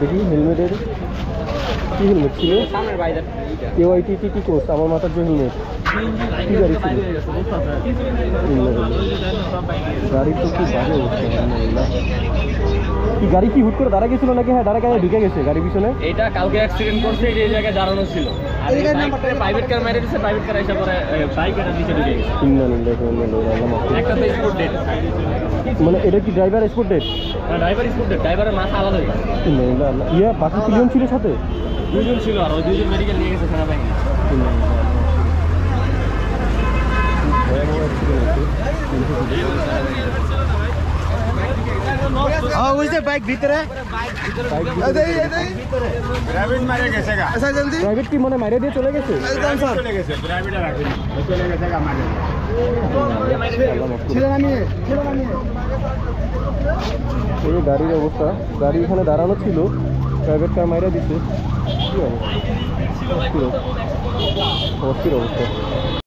দেখি হেলমেটের কি হেলমেট ছিল KYTT কোর্স আমার মাথার যে হেলমেট কি গাড়ি ছিল গাড়ির তো কি বাজে অবস্থা কি গাড়ি কি হুট করে দাঁড়া গেছিল নাকি হ্যাঁ দাঁড়া ঢুকে গেছে গাড়ি পিছনে এটা কালকে অ্যাক্সিডেন্ট করছে এই জায়গায় দাঁড়ানো ছিল আর প্রাইভেট কার মেরে দিয়েছে প্রাইভেট কার এসে পরে বাইক এর নিচে ঢুকে গেছে একটা তো স্পোর্ট ডেট মানে এটা কি ড্রাইভার স্পোর্ট ডেট না ড্রাইভার স্পোর্ট ডেট ড্রাইভারের মাথা আলাদা হয়ে গেছে ইয়া বাকি তিনজন ছিল সাথে দুইজন ছিল আর ওই দুইজন মেডিকেল নিয়ে গেছে সেনাবাহিনী বাইক ভিতরে প্রাইভেট কি মানে মাইরে দিয়ে চলে গেছে এই গাড়ির অবস্থা গাড়ি এখানে দাঁড়ানো ছিল প্রাইভেট কার মাইরে দিচ্ছে কি অবস্থা অস্থির অবস্থা